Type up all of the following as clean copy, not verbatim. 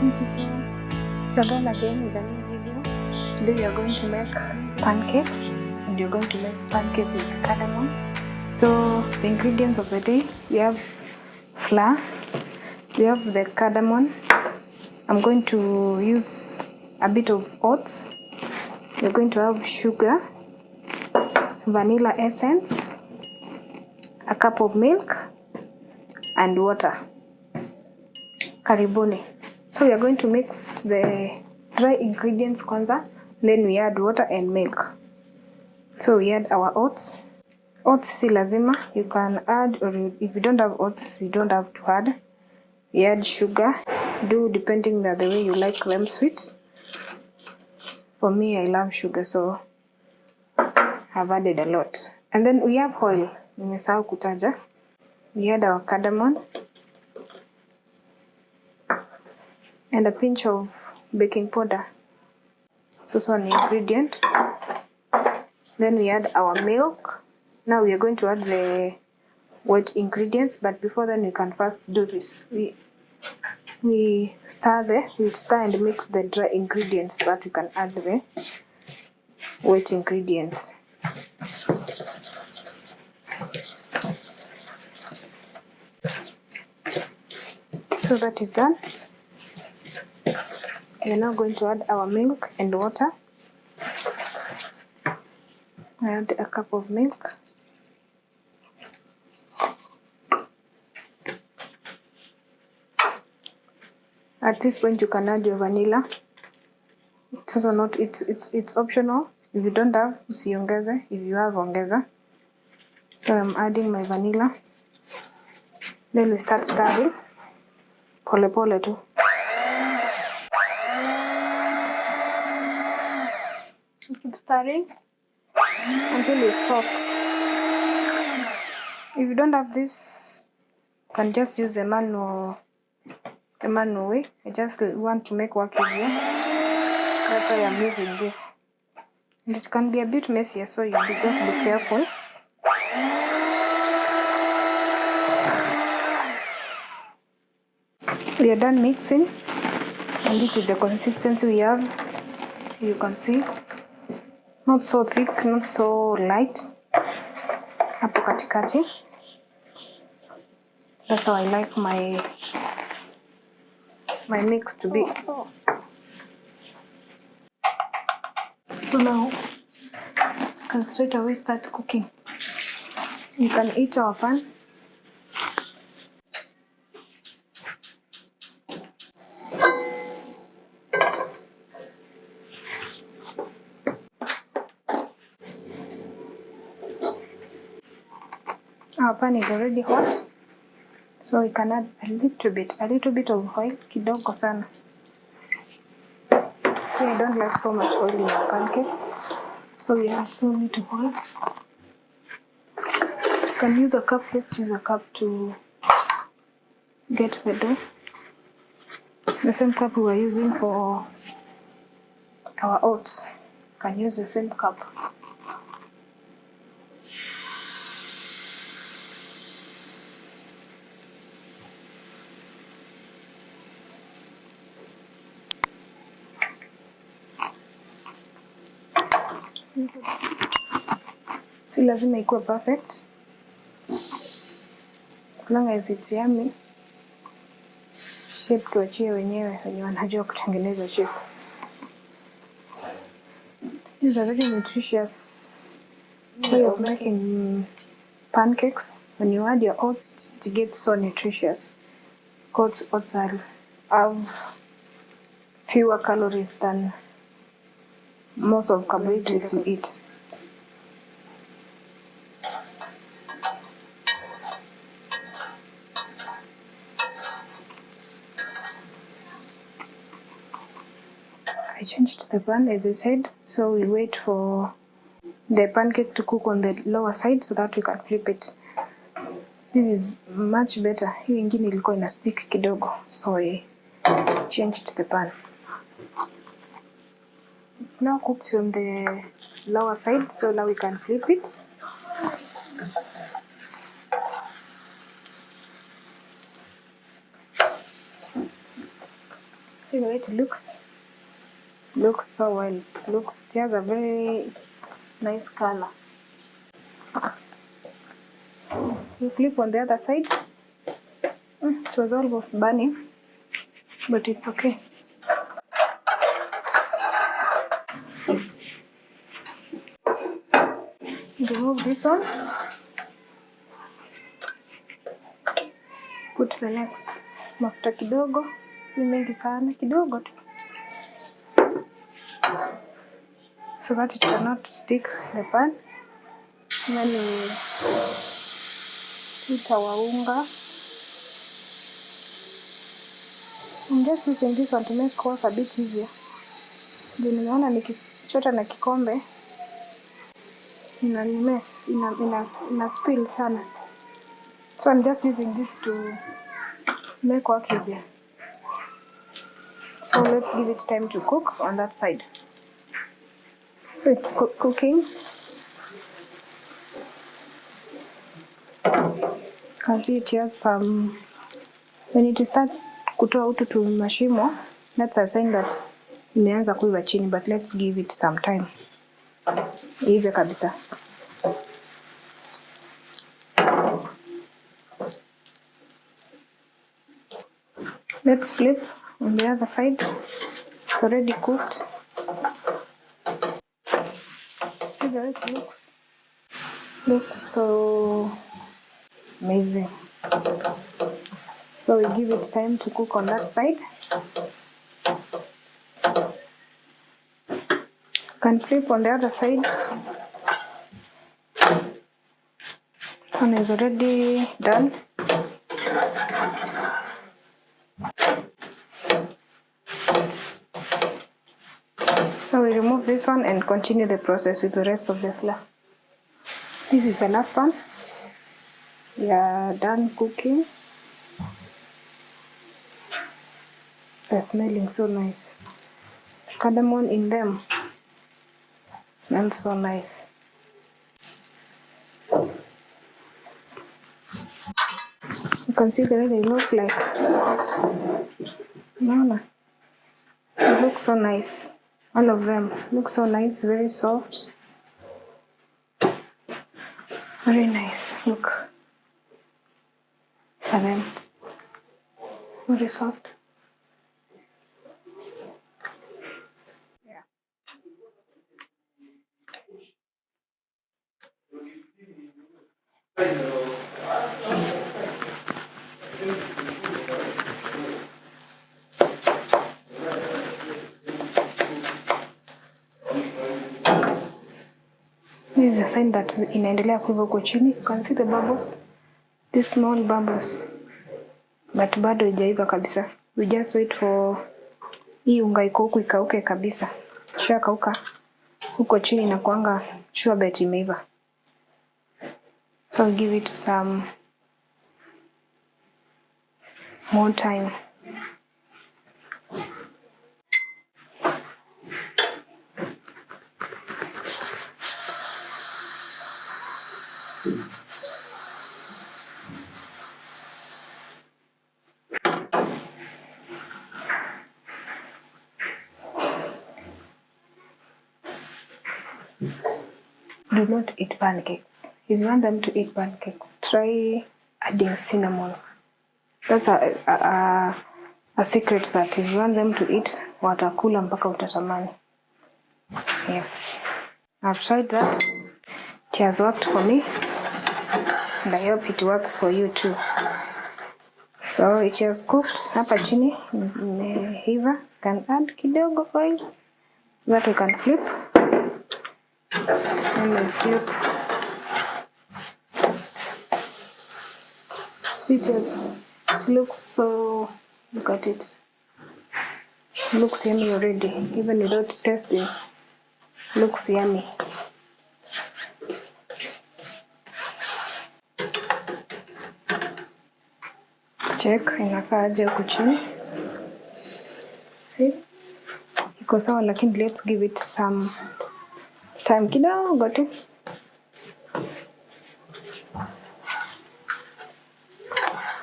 So then again with a new video. Today we are going to make pancakes, and you're going to make pancakes with cardamom. So the ingredients of the day, we have flour, we have the cardamom. I'm going to use a bit of oats. We're going to have sugar, vanilla essence, a cup of milk, and water. Karibuni. So we are going to mix the dry ingredients kwanza, then we add water and milk. So we add our oats. Oats si lazima, you can add, or if you don't have oats, you don't have to add. We add sugar, do depending on the way you like them sweet. For me, I love sugar, so I've added a lot. And then we have oil. Nimesahau kutaja. We add our cardamom and a pinch of baking powder. It's also an ingredient. Then we add our milk. Now we are going to add the wet ingredients, but before then we can first do this. We stir and mix the dry ingredients so that we can add the wet ingredients. So that is done. We are now going to add our milk and water. I add a cup of milk. At this point you can add your vanilla. It's also not, it's optional. If you don't have, usiongeze. If you have, ongeza. So I'm adding my vanilla. Then we start stirring. Pole pole tu. You keep stirring until it's soft. If you don't have this, you can just use the manual way. I just want to make work easier. That's why I'm using this. And it can be a bit messier, so you just be careful. We are done mixing, and this is the consistency we have. You can see, not so thick, not so light. Hapo katikati. That's how I like my mix to be. So now, you can straight away start cooking. You can heat our pan. Our pan is already hot, so we can add a little bit of oil, kidogo sana. I don't like so much oil in our pancakes, so we add so little oil. You can use a cup, let's use a cup to get the dough. The same cup we were using for our oats. You can use the same cup. Si lazima ikuwe perfect. As long as it's yummy. Shape tuachie wenyewe wenye wanajua kutengeneza shape. This is a very nutritious way of making pancakes. When you add your oats, it gets so nutritious. Because oats have fewer calories than most of carbohydrates you eat. I changed the pan as I said, so we wait for the pancake to cook on the lower side so that we can flip it. This is much better. Hii ingine ilikuwa ina stick kidogo, so I changed the pan. It's now cooked on the lower side, so now we can flip it. See the way it looks. Looks so well. It has a very nice color. You flip on the other side. It was almost burning, but it's okay. Remove this one. Put the next mafuta kidogo, si mengi sana, kidogo tu, so that it cannot stick the pan. Then we put our unga. I'm just using this one to make work a bit easier. Nimeona nikichota na kikombe ina spill sana, so I'm just using this to make work easier. So let's give it time to cook on that side. So it's cooking. You can see it has some, when it starts kutoa utu mashimo, that's a sign that imeanza kuiva chini, but let's give it some time. Ive kabisa. Let's flip on the other side. It's already cooked. See the way it looks? Looks so amazing. So we give it time to cook on that side. You can flip on the other side. This one is already done. So we remove this one and continue the process with the rest of the flour. This is the last one. We are done cooking. They're smelling so nice. Cardamom in them. Smells so nice. You can see the way they look like. No. It looks so nice. All of them look so nice, very soft. Very nice. Look. And then very soft. Yeah. This is a sign that inaendelea kuiva huko chini. You can see the bubbles. These small bubbles. But bado haijaiva kabisa. We just wait for hii unga iko huku ikauke kabisa. Kisha kauka huko chini na kuanga sure bet imeiva. So we give it some more time. Do not eat pancakes. If you want them to eat pancakes, try adding cinnamon. That's a secret that if you want them to eat, watakula mpaka utatamani. Yes. I've tried that. It has worked for me. And I hope it works for you too. So it has cooked. Hapa chini imeiva. You can add kidogo oil so that we can flip. And we flip. See, it looks so, look at it. It looks yummy already. Even without tasting, looks yummy. Check inakaa aje huku chini. See? Iko sawa, lakini let's give it some time kidogo tu.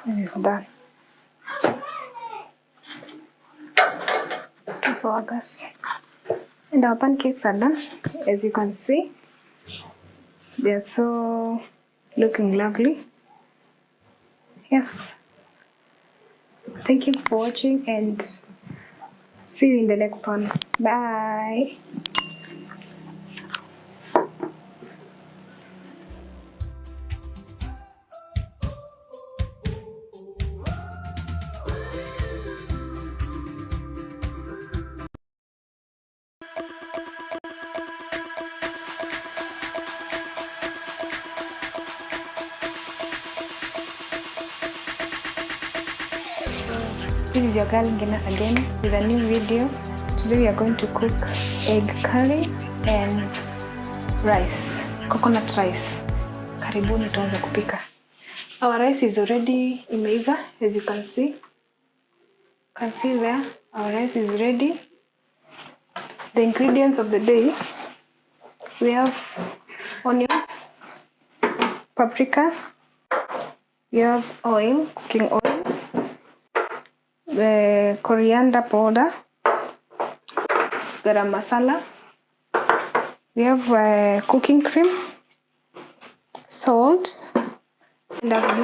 It is done. off our gas. And our pancakes are done. As you can see, they are so looking lovely. Yes. Thank you for watching and see you in the next one. Bye. This is your girl Ngina again with a new video. Today we are going to cook egg curry and rice, coconut rice. Karibuni tuanze kupika. Our rice is already imeiva, as you can see. You can see there, our rice is ready. The ingredients of the day, we have onions, paprika, we have oil, cooking oil, coriander powder, garam masala, we have cooking cream, salt, and I've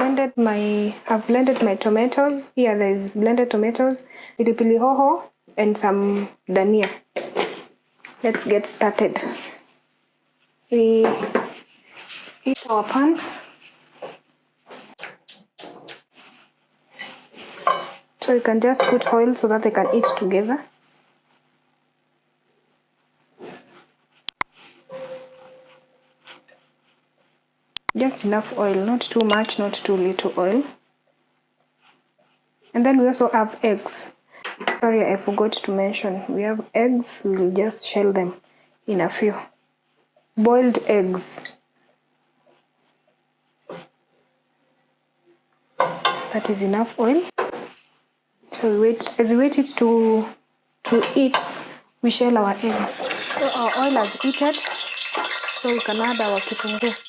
blended my tomatoes. Here there is blended tomatoes, pilipili hoho, and some dania. Let's get started. We heat our pan. So you can just put oil so that they can eat together. Just enough oil, not too much, not too little oil. And then we also have eggs. Sorry, I forgot to mention. We have eggs, we will just shell them in a few. Boiled eggs. That is enough oil. So as we wait it to eat, we shell our eggs. So our oil has heated, so we can add our kitunguu.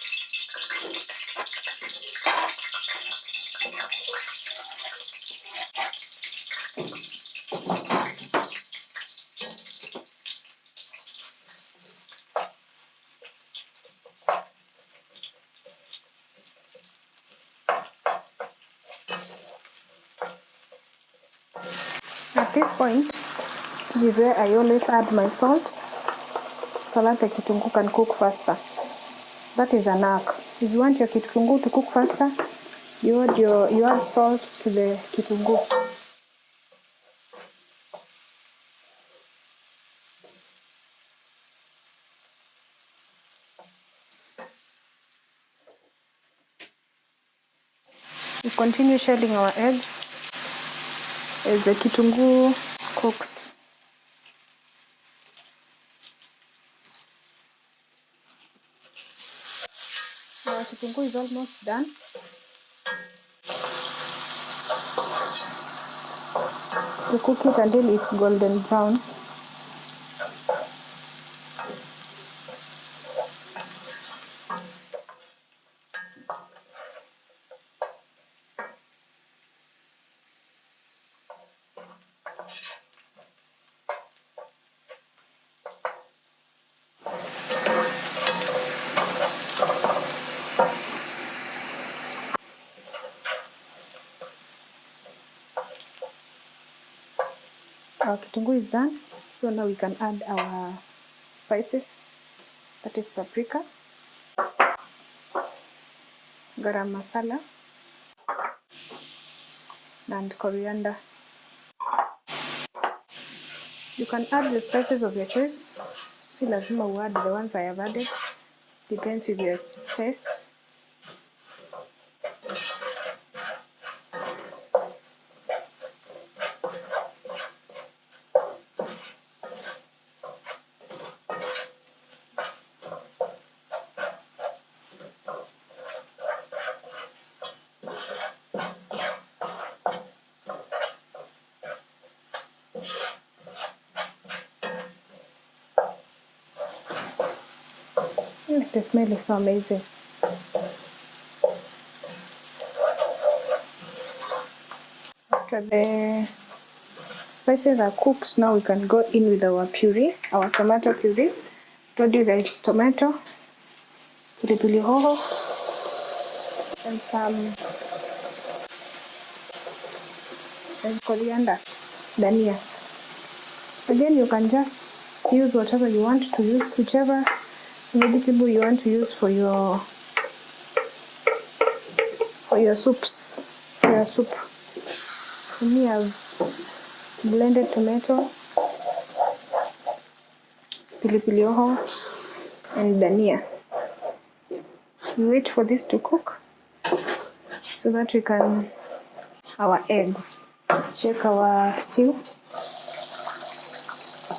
At this point, this is where I always add my salt so that the kitunguu can cook faster. That is a knack. If you want your kitunguu to cook faster, you add salt to the kitunguu. We continue shelling our eggs as the kitunguu cooks. Our kitunguu is almost done. We cook it until it's golden brown. Our kitunguu is done, so now we can add our spices. That is paprika, garam masala, and coriander. You can add the spices of your choice. Si lazima add the ones I have added. Depends with your taste. The smell is so amazing. After the spices are cooked, now we can go in with our puree, our tomato puree. Told you there is tomato, pilipili hoho, and coriander, dania. Again, you can just use whatever you want to use, whichever vegetable you want to use for your soups, for your soup. For me, I've blended tomato, pilipili hoho, and dania. We wait for this to cook so that we can our eggs. Let's check our stew.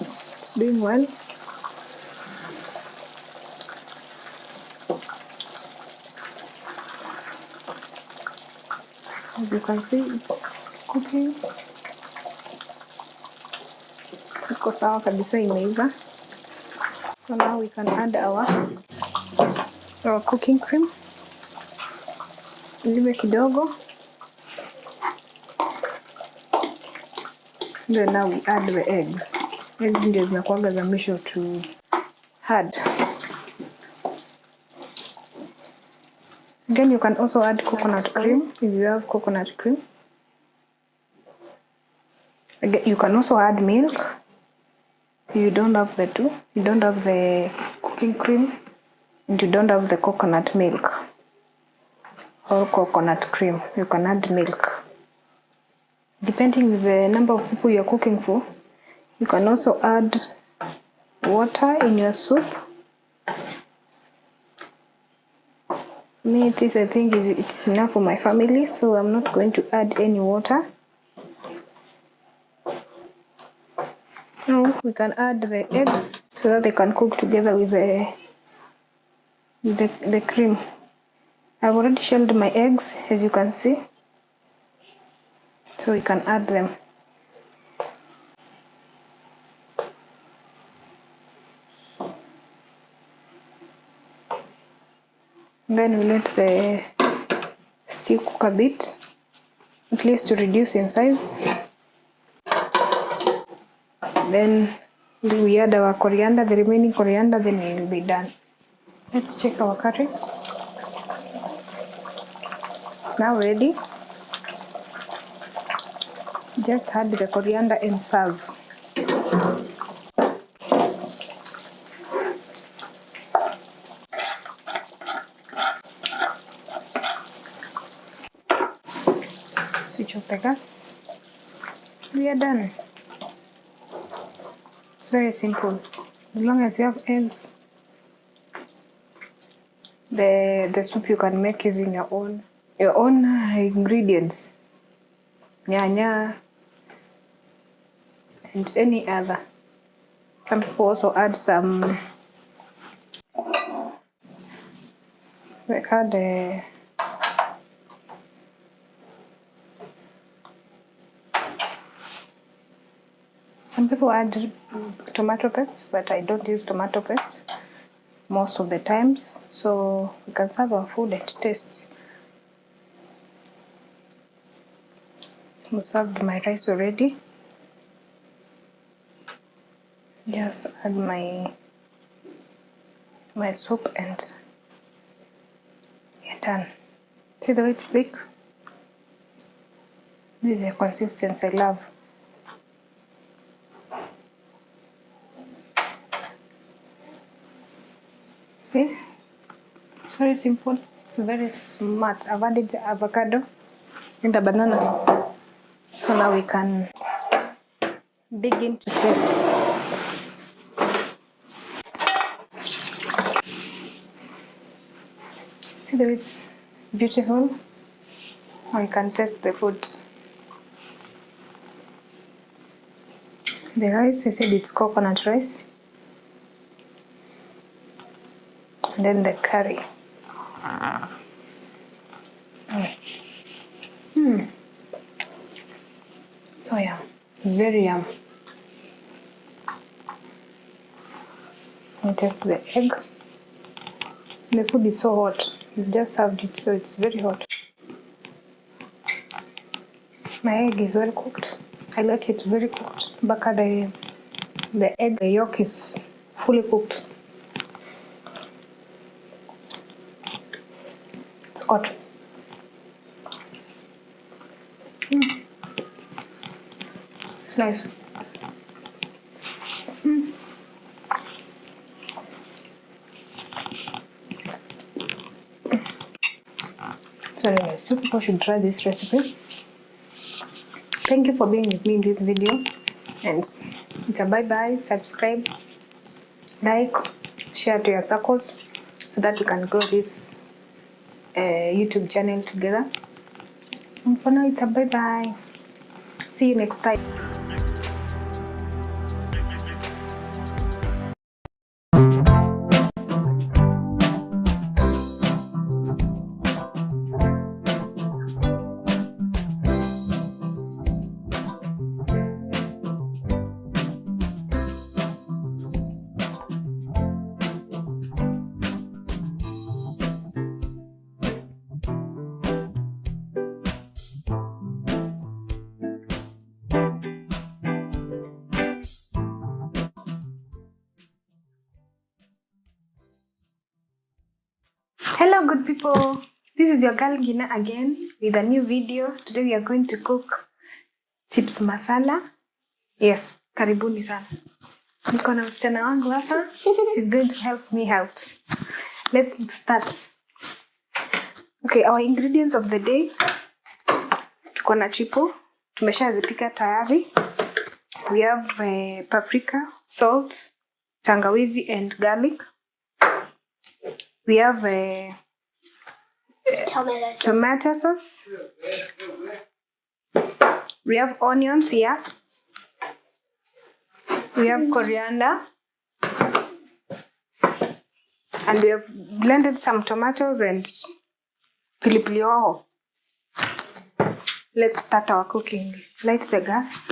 It's doing well. As you can see, it's cooking. Iko sawa kabisa, imeiva. So now we can add our cooking cream. Liwe kidogo. Then now we add the eggs. Eggs ndio zinakuwaga za mwisho to add. Again, you can also add coconut cream if you have coconut cream. Again, you can also add milk if you don't have the two. You don't have the cooking cream and you don't have the coconut milk or coconut cream. You can add milk. Depending on the number of people you're cooking for, you can also add water in your soup. Me, this I think it's enough for my family, so I'm not going to add any water. Now we can add the eggs so that they can cook together with the cream. I've already shelled my eggs, as you can see, so we can add them. Then we let the stew cook a bit, at least to reduce in size. Then we add our coriander, the remaining coriander, then it will be done. Let's check our curry. It's now ready. Just add the coriander and serve. Switch off the gas. We are done. It's very simple. As long as you have eggs, the soup you can make using your own ingredients, nyanya and any other. Some people also add some. They add some people add tomato paste, but I don't use tomato paste most of the times, so we can serve our food and taste. I served my rice already. Just add my soup and we're done. See the way it's thick? This is the consistency I love. See? It's very simple. It's very smart. I've added avocado and a banana. So now we can dig into taste. See the way it's beautiful? Now you can taste the food. The rice, I said it's coconut rice. And then the curry. So yum, very yum. And taste the egg. The food is so hot. You just have it, so it's very hot. My egg is well cooked. I like it very cooked. Baka the egg, the yolk is fully cooked. It's hot. It's nice. It's very nice. You people should try this recipe. Thank you for being with me in this video. And it's a bye-bye. Subscribe, like, share to your circles so that we can grow this YouTube channel together. And for now, it's a bye-bye. See you next time. Hello good people, this is your girl Gina again with a new video. Today we are going to cook chips masala. Yes, karibuni sana. Niko na msichana wangu hapa. She's going to help me out. Let's start. Okay, our ingredients of the day. Tuko na chipo, tumeshazipika tayari. We have paprika, salt, tangawizi and garlic. We have tomato sauce. We have onions here. We have coriander. And we have blended some tomatoes and pilipili hoho. Let's start our cooking. Light the gas.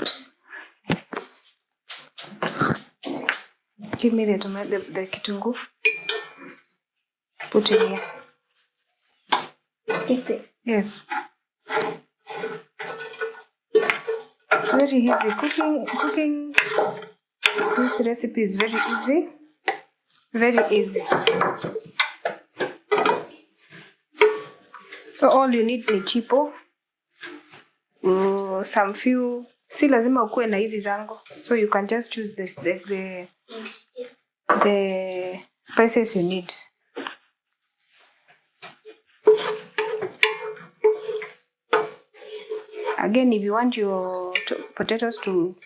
Give me the kitungu. Put it here. Dip it. Yes. It's very easy. Cooking this recipe is very easy. Very easy. So all you need ni chipo. Some few. Si lazima ukue na hizi zangu. So you can just choose the spices you need. Again, if you want your potatoes to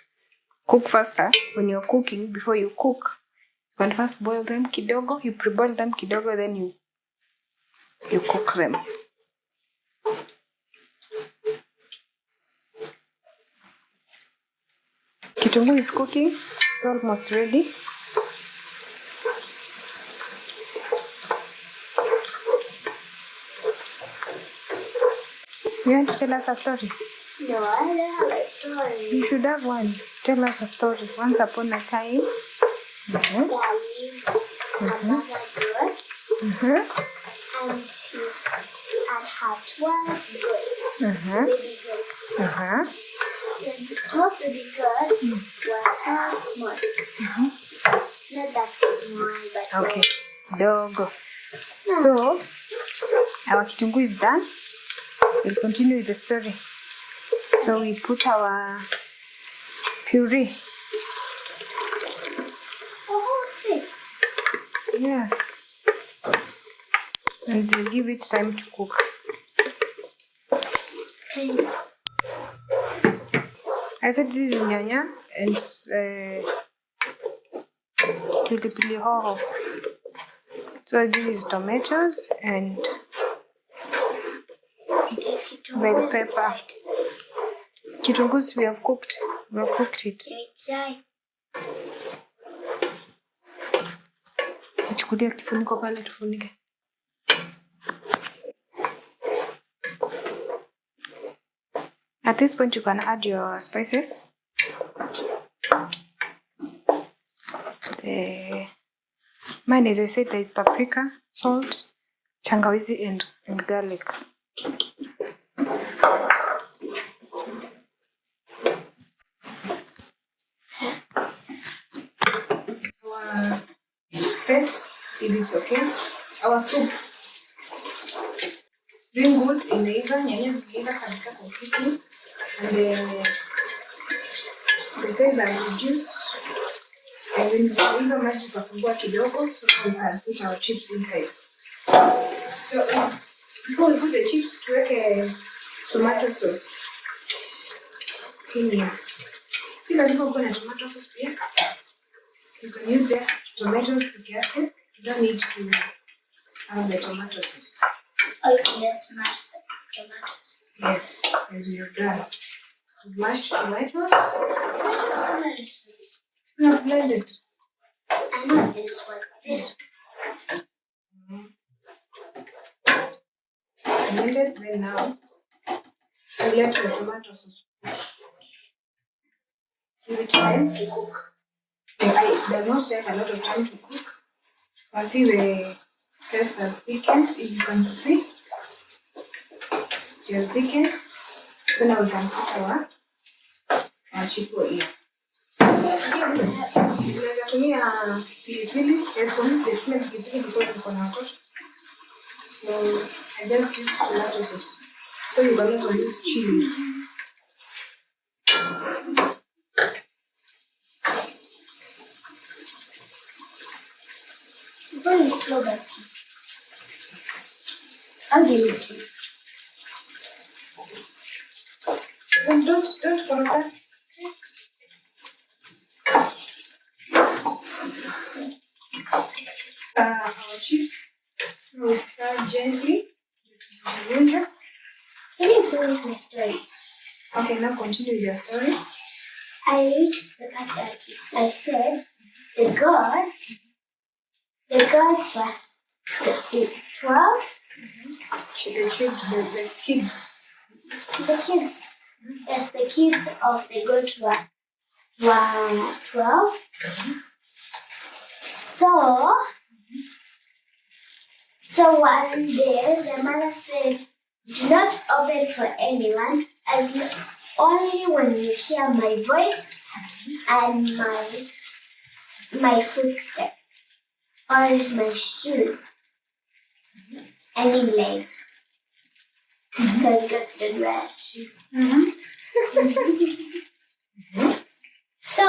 cook faster, when you're cooking, before you cook, you can first boil them kidogo, you pre-boil them kidogo, then you cook them. Kitungu is cooking, it's almost ready. You want to tell us a story? No, I don't have a story. You should have one. Tell us a story. Once upon a time. There lived a mother goat, and she had 12 goats, baby goats. The 12 baby goats were so small. Not that small, but Okay, dogo. So, our kitungu is done. We'll continue with the story. So we put our puree. Oh, okay. Yeah. And we'll give it time to cook. I said this is nyanya and pilipili hoho. So this is tomatoes and bell pepper. Kitungus we have cooked. We have cooked it. Let me try. Chukulia kifuniko pale tufunike. At this point you can add your spices. Mine, as I said, there is paprika, salt, tangawizi and garlic. if it's okay. Our soup is doing good. Imeiva, nyanya zimeiva kabisa completely. And the size are reduced. And when zimeiva maji tutafungua kidogo so we can put our chips inside. So before we put the chips, tuweke tomato sauce. Si lazima uko na tomato sauce pia. You can use just tomatoes peke yake. You don't need to have the tomato sauce. Or you can just mash the tomatoes. Yes, as we have done. Mashed tomatoes. It's not blended. I know this one. This Blended, then now we let the tomato sauce give it time to cook. It does not take a lot of time to cook. But see the taste has thickened, if you can see. It has thickened. So now we can put our chipo here. Unaweza tumia pilipili. Yes, for me situmia pilipili because niko na watoto. So I just use tomato sauce. So you can also use chilies. very slow, but I'll give you some. Don't compare. Our chips, we start gently. Can you finish my story? Okay, now continue your story. I reached the part that I said the gods were 12. The kids. The kids. Yes, the kids of the goat were 12. So one day the mother said, "Do not open for anyone, only when you hear my voice and my footsteps or my shoes, any legs." Because goats don't wear shoes. So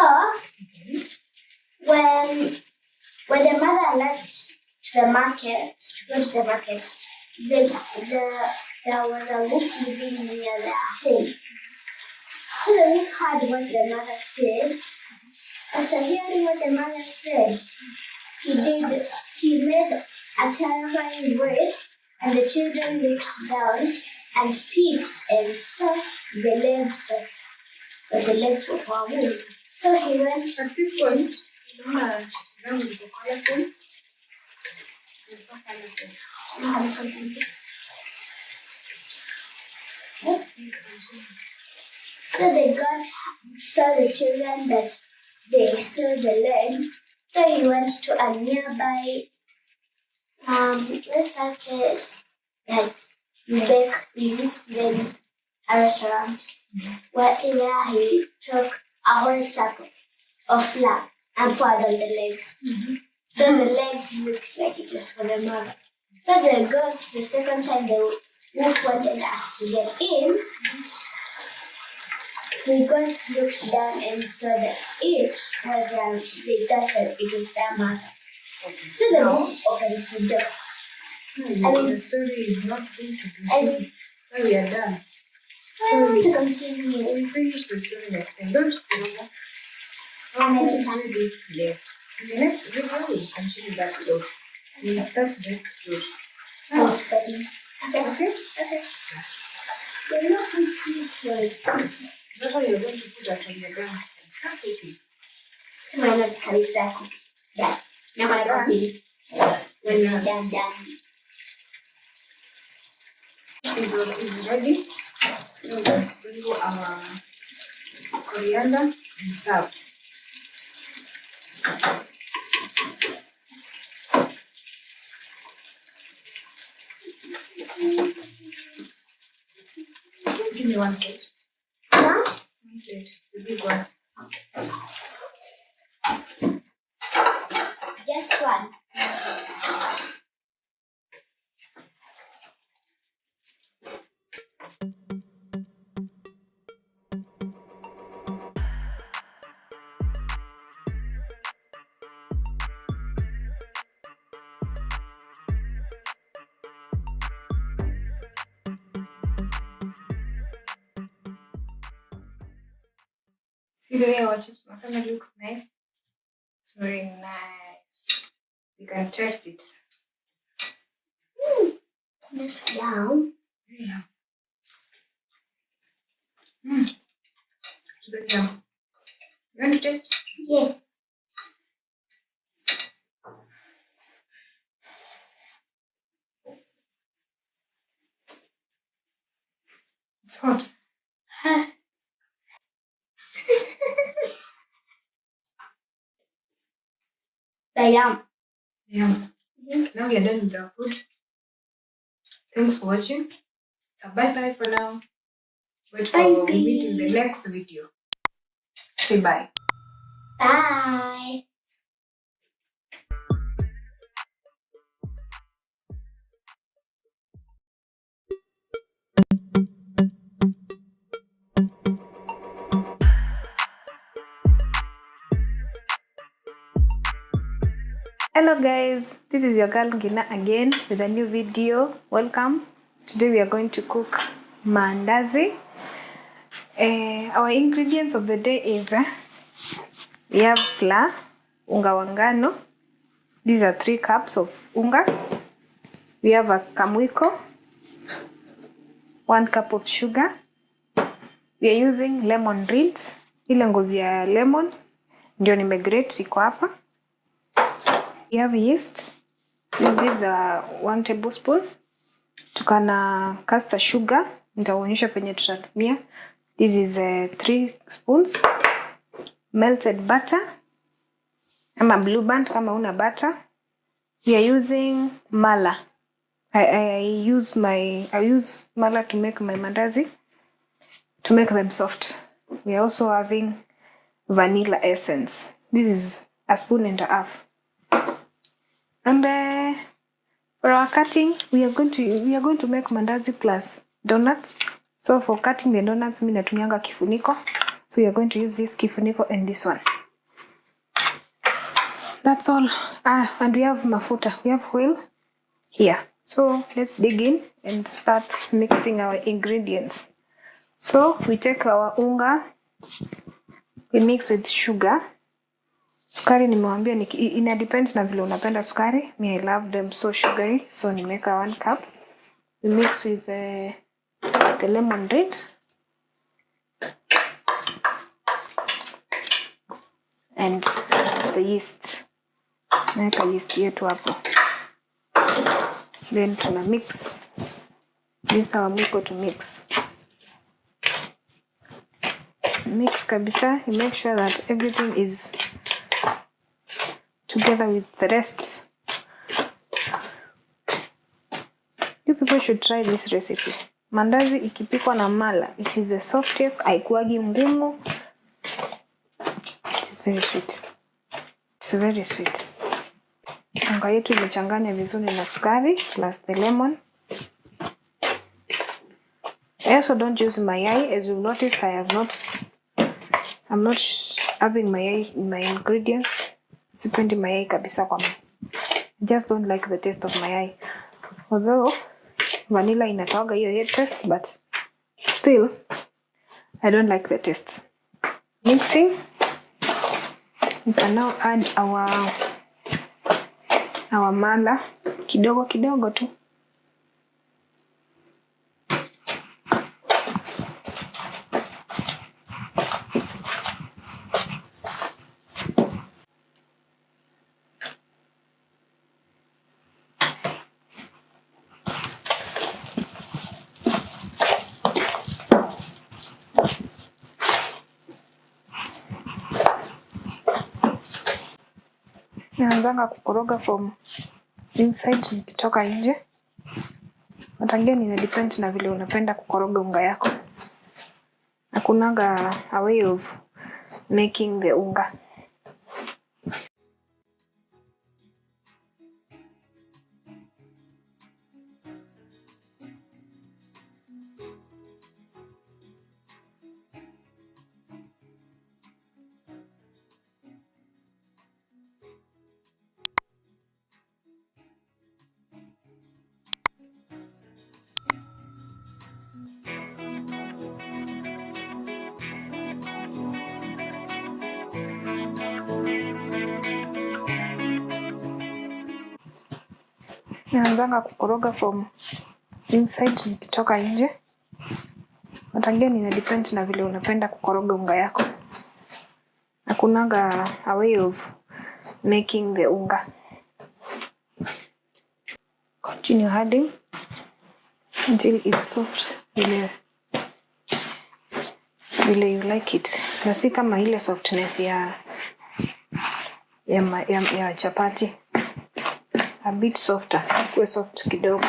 when the mother left to go to the market, there was a wolf living near their home. So the wolf heard what the mother said. After hearing what the mother said, he made a terrifying voice, and the children looked down and peeped and saw the legs but the legs of a wolf. So he went. At this point, zangu ziko colorful. It's so colorful. Now continue. So they saw the children that they saw the legs. So he went to a nearby what's that place? Like bake things, then a restaurant where he took a whole circle of flour and poured on the legs. So the legs looked like it was for the mother. So the goats, the second time the wolf wanted us to get in, the goats looked down and saw that it was they thought that it was their mother. So the wolf opened the door. The story is not going to be when we are done. I want to continue. We'll finish the story next time. Don't forget. And It's ready. Yes. In the next video, we'll continue that story. We'll start that story. I'm studying. Okay? You're not please sorry. That's why you're going to put that on your ground. Exactly. So why not Kalisako? Yeah. Now I continue. When you're done. This is ready. Now let's sprinkle our coriander and serve. Give me one plate. Huh? One plate, the big one. Just one. See the way our chips masala looks nice? It's very nice. You can taste it. That's yum. Yeah. It's very yum. You want to taste? Yes. It's hot. The yum. Yum. Now we are done with our food. Thanks for watching. So bye for now. Wait for we meet in the next video. Say bye. Bye. Hello guys, this is your girl Ngina again with a new video. Welcome. Today we are going to cook mandazi. Our ingredients of the day is we have flour, unga wa ngano. These are 3 cups of unga. We have a kamwiko, 1 cup of sugar. We are using lemon rinds. Ile ngozi ya lemon ndio nimegrate iko hapa. We have yeast. This is 1 tablespoon. Tukana caster sugar. Nitaonyesha penye tutatumia. This is 3 spoons. Melted butter. Ama blue band kama una butter. We are using mala. I use mala to make my mandazi, to make them soft. We are also having vanilla essence. This is a spoon and a half. And for our cutting, we are going to make mandazi plus donuts. So for cutting the donuts, mimi natumianga kifuniko. So we are going to use this kifuniko and this one. That's all. And we have mafuta. We have oil here. So let's dig in and start mixing our ingredients. So we take our unga, we mix with sugar. Sukari nimewambia ina depends na vile unapenda sukari. Me, I love them so sugary, so nimeka 1 cup. We mix with the lemon rind and the yeast. Naweka yeast yetu hapo. Then tuna mix. Use our mwiko to mix. Mix kabisa. You make sure that everything is together with the rest. You people should try this recipe. Mandazi ikipikwa na mala, it is the softest, haikuwagi ngumu. It is very sweet. It's very sweet. Unga yetu imechanganya vizuri na sukari plus the lemon. I also don't use mayai. As you've noticed, I'm not having mayai in my ingredients. Sipendi mayai kabisa kwa mimi. I just don't like the taste of mayai. Although vanilla inatoaga hiyo taste, but still I don't like the taste. Mixing. We can now add our mala kidogo kidogo tu. Naanzanga kukoroga from inside nikitoka nje. But again, ina depend na vile unapenda kukoroga unga yako. Hakunaga a way of making the unga. Naanzanga kukoroga from inside nikitoka nje. But again ina depend na vile unapenda kukoroga unga yako. Hakunanga a way of making the unga. Continue adding until it's soft vile you like it. Na si kama ile softness ya chapati. A bit softer, kuwe soft kidogo.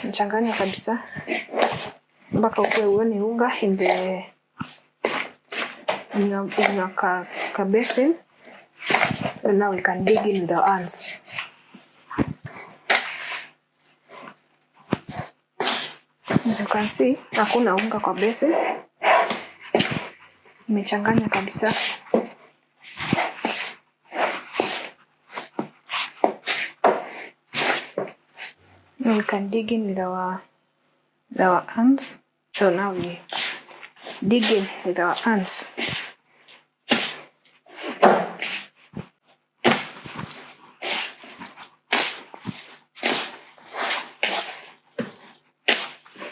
Nachanganya kabisa mpaka ukue uone unga in your basin. And now we can dig in the hands. As you can see, hakuna unga kwa basin. Nimechanganya kabisa. Now we can dig in with our hands. So now we dig in with our hands.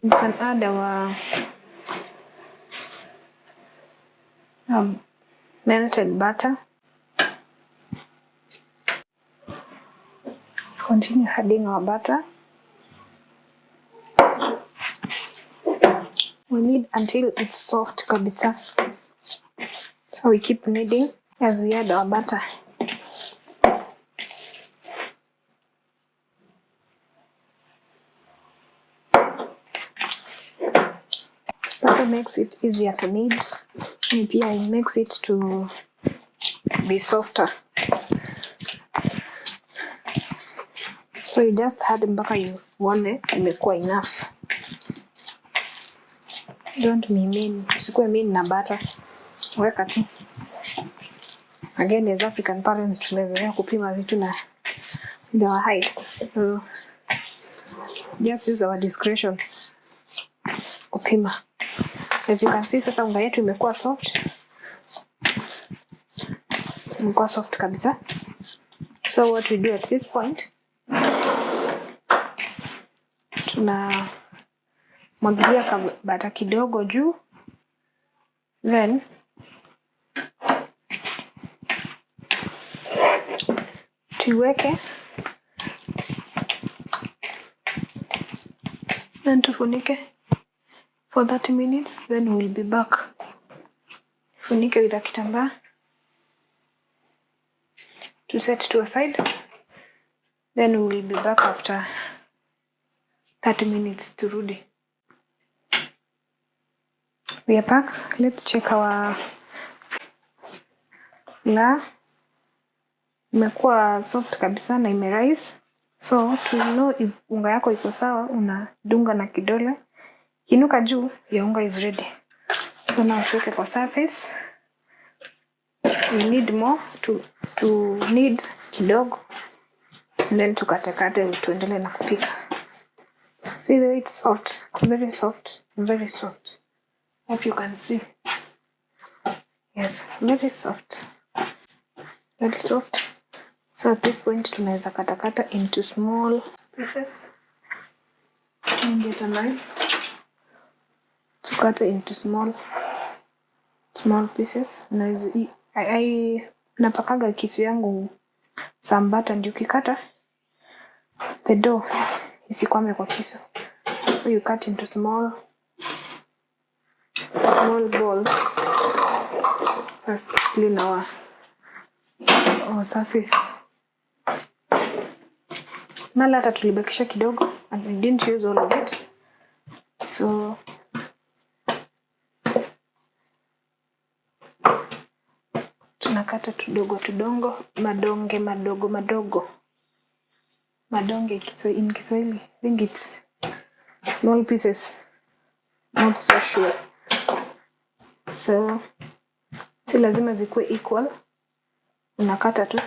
We can add our melted butter. Let's continue adding our butter. We knead until it's soft kabisa. So we keep kneading as we add our butter. Butter makes it easier to knead. And pia it makes it to be softer. So you just add mpaka you uone imekuwa enough. Don't mean, usikuwe mean na butter. Weka tu. Again, as African parents tumezoea kupima vitu na with our eyes. So just use our discretion kupima. As you can see, sasa unga yetu imekuwa soft. Imekuwa soft kabisa. So what we do at this point, tuna mwagilia butter kidogo juu. Then tuweke. Then tufunike for 30 minutes. Then we'll be back. Funike with a kitambaa. To set to aside. Then we will be back after 30 minutes to rudi. We are back. Let's check our flour. Imekuwa soft kabisa na imerise. So to know if unga yako iko sawa, unadunga na kidole. Kinuka juu, your unga is ready. So now tuweke kwa surface. We need more to knead kidogo. And then tukatekate tuendelee na kupika. See the way it's soft. It's very soft. Very soft. Hope you can see. Yes, very soft. Very soft. So at this point tunaweza katakata into small pieces. And get a knife. To cut into small pieces. Napakaga kisu yangu some butter ndio ukikata the dough isikwame kwa kisu. So you cut into small balls. First clean our surface. Mala hata tulibakisha kidogo and we didn't use all of it. So tunakata tudongo madogo. Madonge in Kiswahili. I think it's small pieces. Not so sure. So si lazima zikuwe equal. Unakata tu.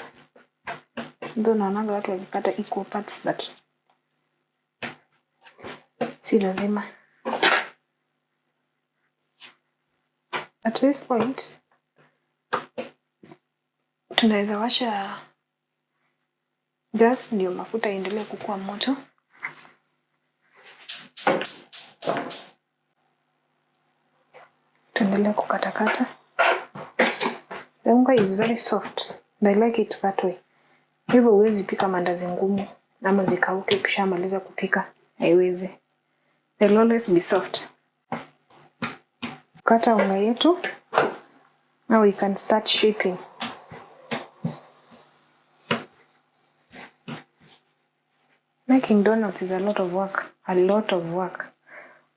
Ndio naonanga watu wakikata equal parts but si lazima. At this point tunaweza washa gas ndio mafuta iendelee kukua moto. Tuendelee kukatakata. The unga is very soft. I like it that way. Hivyo huwezi pika mandazi ngumu ama zikauke ukishamaliza kupika. Haiwezi. They'll always be soft. Kata unga yetu. Now we can start shaping. Making donuts is a lot of work. A lot of work.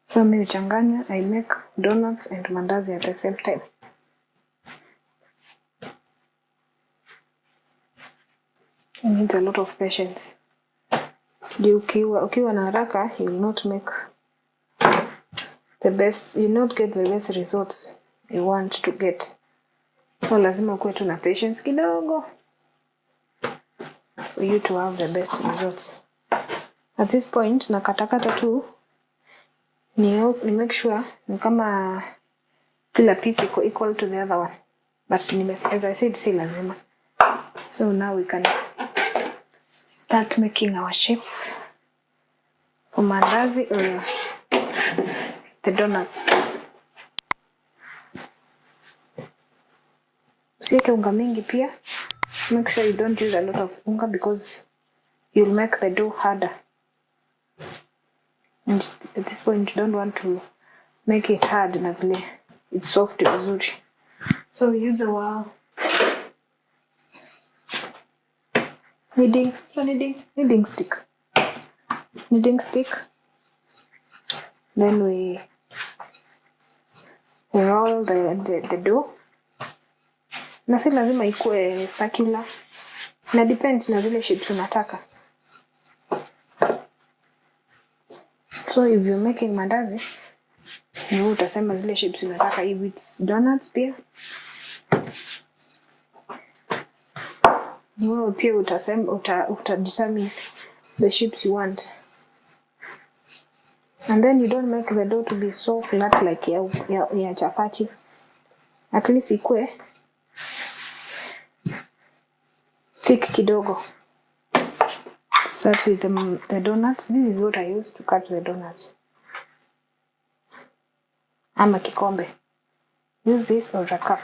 So mimi huchanganya, I make donuts and mandazi at the same time. It needs a lot of patience. Ukiwa na haraka, you will not make the best, you will not get the best results you want to get. So lazima kuwe tu na patience kidogo for you to have the best results. At this point, nakatakata tu ni make sure ni kama kila piece iko equal to the other one. But as I said, si lazima. So now we can start making our shapes for mandazi or the donuts. Usiweke unga mingi pia. Make sure you don't use a lot of unga because you'll make the dough harder. And at this point you don't want to make it hard na vile it's soft vizuri. So we use our kneading stick. Kneading stick. Then we roll the dough. Na si lazima ikuwe circular. Na depends na zile shapes unataka. So if you're making mandazi, you utasema zile shapes unataka. If it's donuts pia, you pia utasema determine the shapes you want. And then you don't make the dough to be so flat like ya chapati. At least ikue thick kidogo. Start with the donuts. This is what I use to cut the donuts. Ama kikombe. Use this or a cup.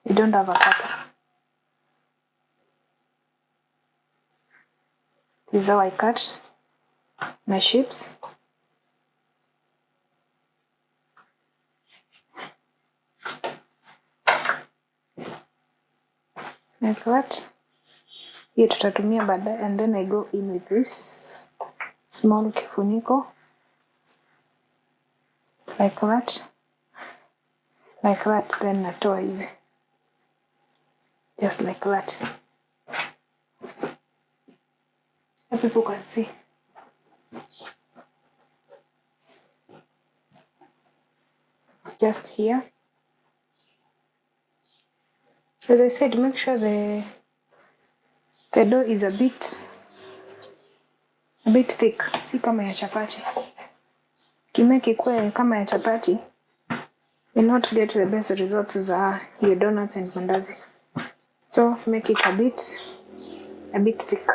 You don't have a cutter. This is how I cut my shapes. Like that. Hiyo tutatumia baadaye, and then I go in with this small kifuniko. Like that. Like that, then natoa hizi. Just like that. So people can see. Just here. As I said, make sure the dough is a bit thick, si kama ya chapati. Kimeke ikuwe kama ya chapati, you'll not get the best results za your donuts and mandazi. So make it a bit thick.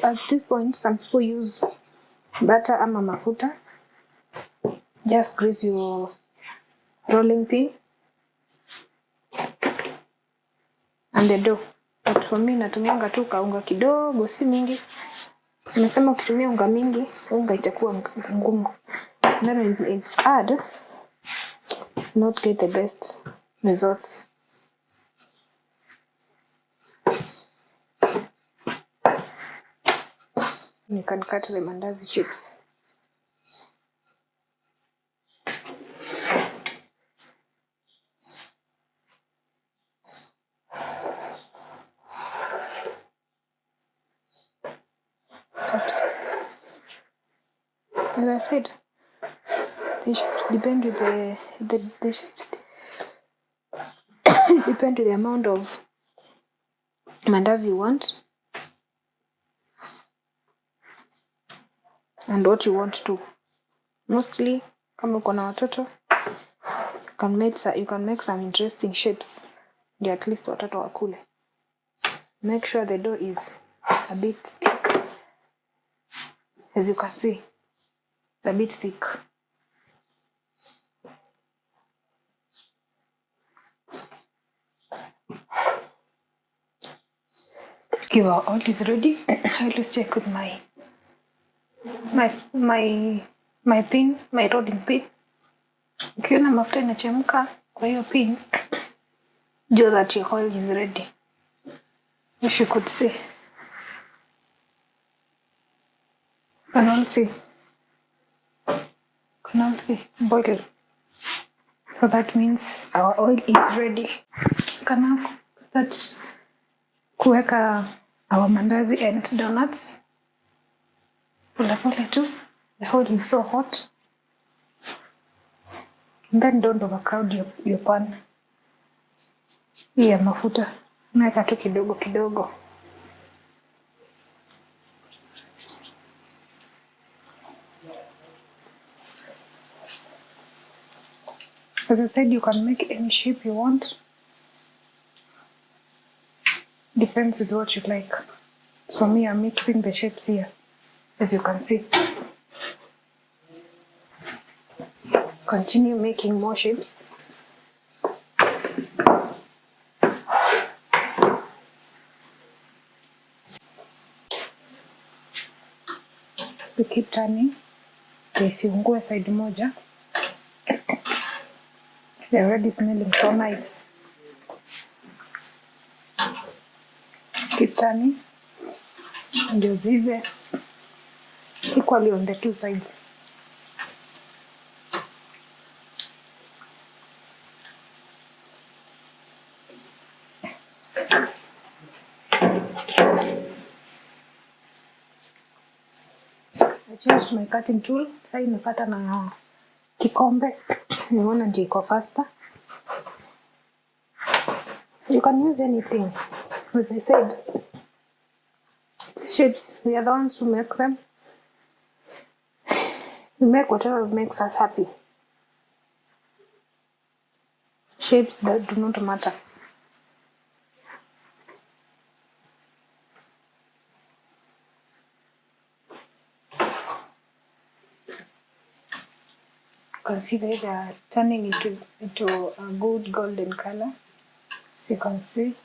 At this point, some people use butter ama mafuta. Just grease your rolling pin and the dough. But for me, natumianga tu kaunga kidogo, si mingi. Nimesema ukitumia unga mingi, unga itakuwa ngumu. Then when it's hard, not get the best results. You can cut the mandazi chips. As I said, the shapes depend with the shapes depend with the amount of mandazi you want. and what you want to. Mostly kama uko na watoto, you can make some interesting shapes ndio at least watoto wakule. Make sure the dough is a bit thick. As you can see, it's a bit thick. Okay, well, all is ready. Let's check with my pin, my rolling pin. Ukiona mafuta inachemka kwa hiyo pin, know that your oil is ready. If you could see. Can all see? It's boiling. So that means our oil is ready. Can now start kuweka our mandazi and donuts. Pole too. The oil is so hot. And then don't overcrowd your pan. Hii ya mafuta naweka tu kidogo kidogo. As I said, you can make any shape you want. Depends with what you like. So me, I'm mixing the shapes here, as you can see. Continue making more shapes. We keep turning. Isiungue side moja. They're already smelling so nice. Keep turning. Ndio zive equally on the two sides. I changed my cutting tool. Sasa nimepata na kikombe. Nimeona ndio iko faster. You can use anything. As I said, shapes, we are the ones who make them. We make whatever makes us happy. Shapes that do not matter. You can see that they are turning into a good golden color. So you can see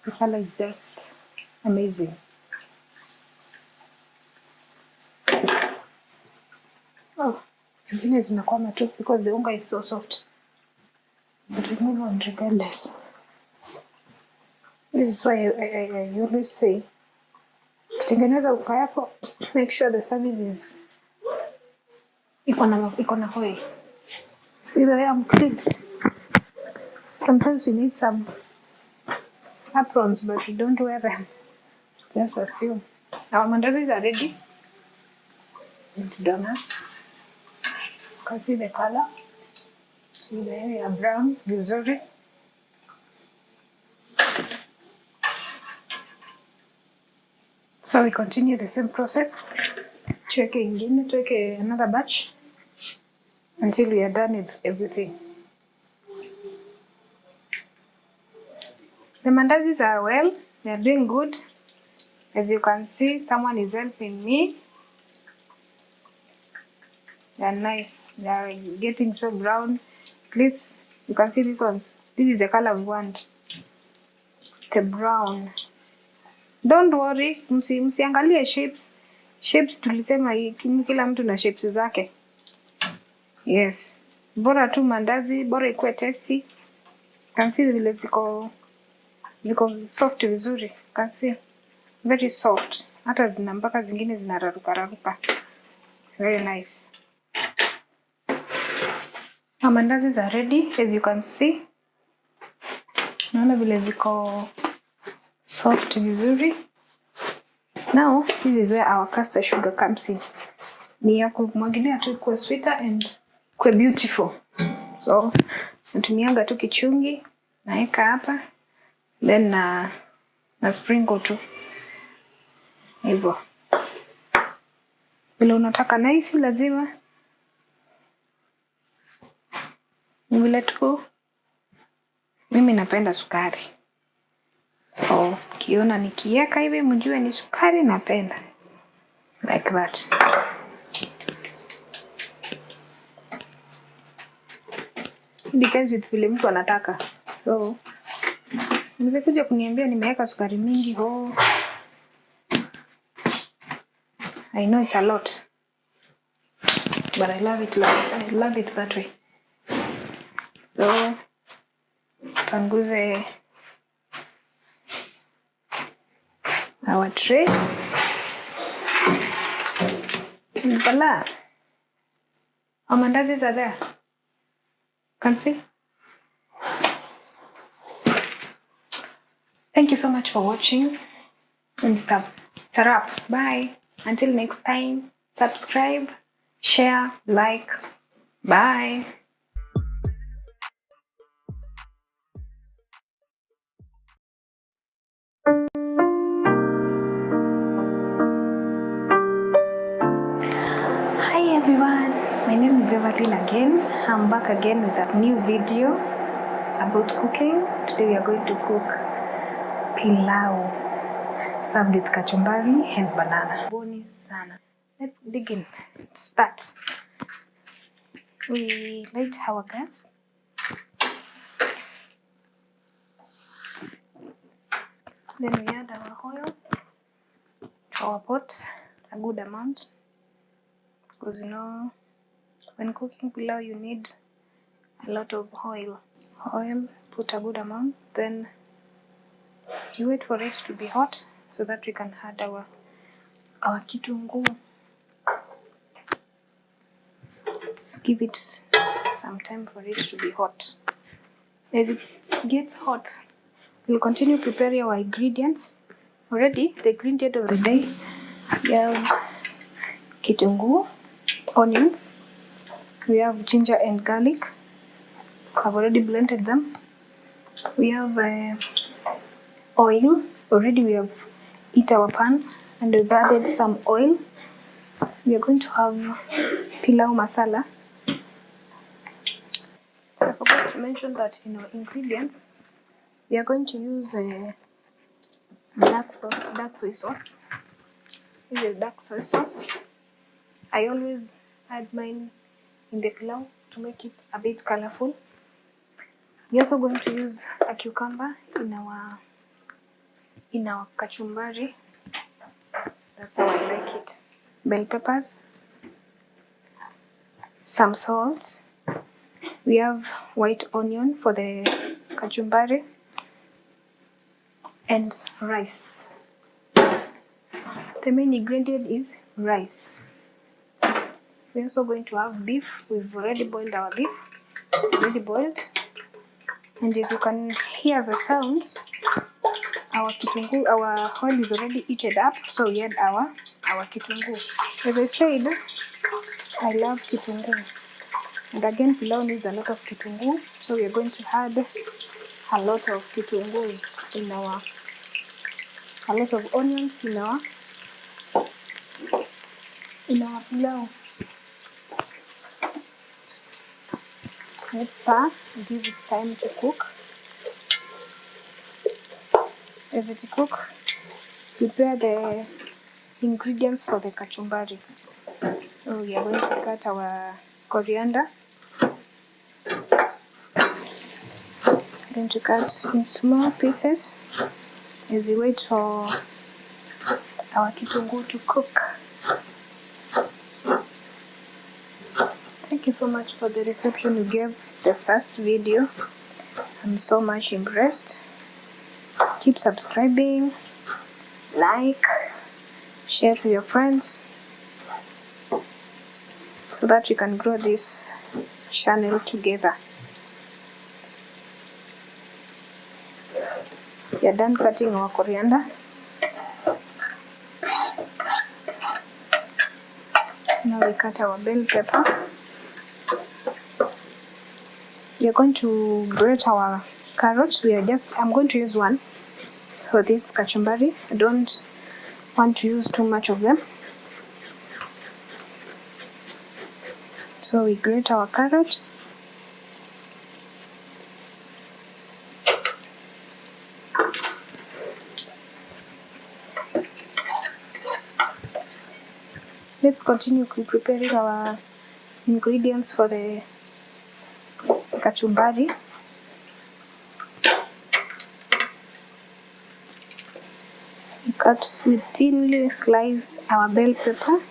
the color is just amazing. Oh, zingine zinakwama too because the unga is so soft. But we move on regardless. This is why I always say, ukitengeneza unga yako, make sure the service is iko na oil. See the way I'm clean. Sometimes we need some aprons, but we don't wear them. Just assume. Our mandazis are ready. It's donuts. You can see the color. See the area brown, vizuri. So we continue the same process. Tuweke ingine, tuweke another batch until we are done with everything. The mandazis are well, they are doing good. As you can see, someone is helping me. They are nice. They are getting so brown. Please, you can see these ones. This is the color we want. The brown. Don't worry, msiangalie shapes. Shapes tulisema kila mtu na shapes zake. Yes. Bora tu mandazi, bora ikuwe tasty. You can see vile ziko soft vizuri. You can see. Very soft. Hata mpaka zingine zinararuka. Very nice. Our mandazis are ready, as you can see. Naona vile ziko soft vizuri. Now, this is where our caster sugar comes in. Ni ya kumwagilia tu ikuwe sweeter and ikuwe beautiful. So, natumianga tu kichungi, naeka hapa, then na sprinkle tu. Hivyo. vile unataka, na hii si lazima, ni vile tu mimi napenda sukari, so kiona nikiweka hivi mjue ni sukari napenda, like that. Depends with vile mtu anataka, so msikuja kuniambia nimeweka sukari mingi. Oh, I know it's a lot, but I love it that way. So panguze our tray. Voila, our mandazis are there. Can see. Thank you so much for watching, and it's a wrap. Bye. Until next time, subscribe, share, like. Bye. Hi everyone, my name is Evelyn again. I'm back again with a new video about cooking. Today we are going to cook pilau served with kachumbari and banana. Boni sana. Let's dig in. Start. We light our gas. Then we add our oil to our pot, a good amount, because you know when cooking pilau you need a lot of oil. Put a good amount, then you wait for it to be hot so that we can add our kitunguu. Let's give it some time for it to be hot. As it gets hot, we'll continue preparing our ingredients. Already, the ingredient of the day, we have kitunguu, onions, we have ginger and garlic. I've already blended them. We have oil. Already we have heat our pan and we've added some oil. We are going to have pilau masala. I forgot to mention that in our ingredients, we are going to use dark soy sauce. This is dark soy sauce. I always add mine in the pilau to make it a bit colorful. We're also going to use a cucumber in our kachumbari. That's how I like it. Bell peppers, some salt. We have white onion for the kachumbari and rice. The main ingredient is rice. We're also going to have beef. We've already boiled our beef. It's already boiled. And as you can hear the sounds, our oil is already heated up, so we add our kitunguu. As I said, I love kitunguu. And again, pilau needs a lot of kitunguu, so we are going to add a lot of kitunguus a lot of onions in our pilau. Let's start. Give it time to cook. As it cooks, prepare the ingredients for the kachumbari. So we are going to cut our coriander. Going to cut in small pieces as we wait for our kitunguu to cook. Thank you so much for the reception you gave the first video. I'm so much impressed. Keep subscribing, like, share to your friends so that we can grow this channel together. We are done cutting our coriander. Now we cut our bell pepper. We are going to grate our carrots. I'm going to use one for this kachumbari. I don't want to use too much of them. So we grate our carrot. Let's continue preparing our ingredients for the kachumbari. We thinly slice our bell pepper,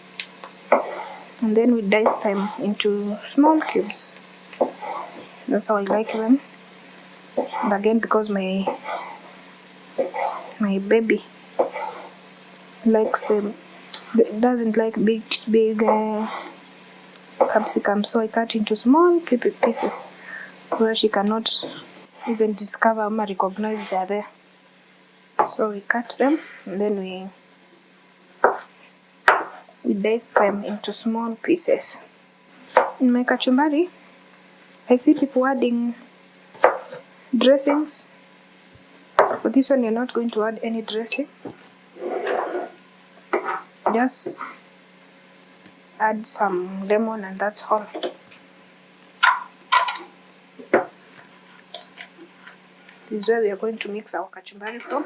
and then we dice them into small cubes. That's how I like them. And again, because my baby likes them, doesn't like big capsicum, so I cut into small pieces so that she cannot even discover or recognize they are there. So we cut them, and then we dice them into small pieces. In my kachumbari, I see people adding dressings. For this one, you're not going to add any dressing. Just add some lemon and that's all. This is where we are going to mix our kachumbari from.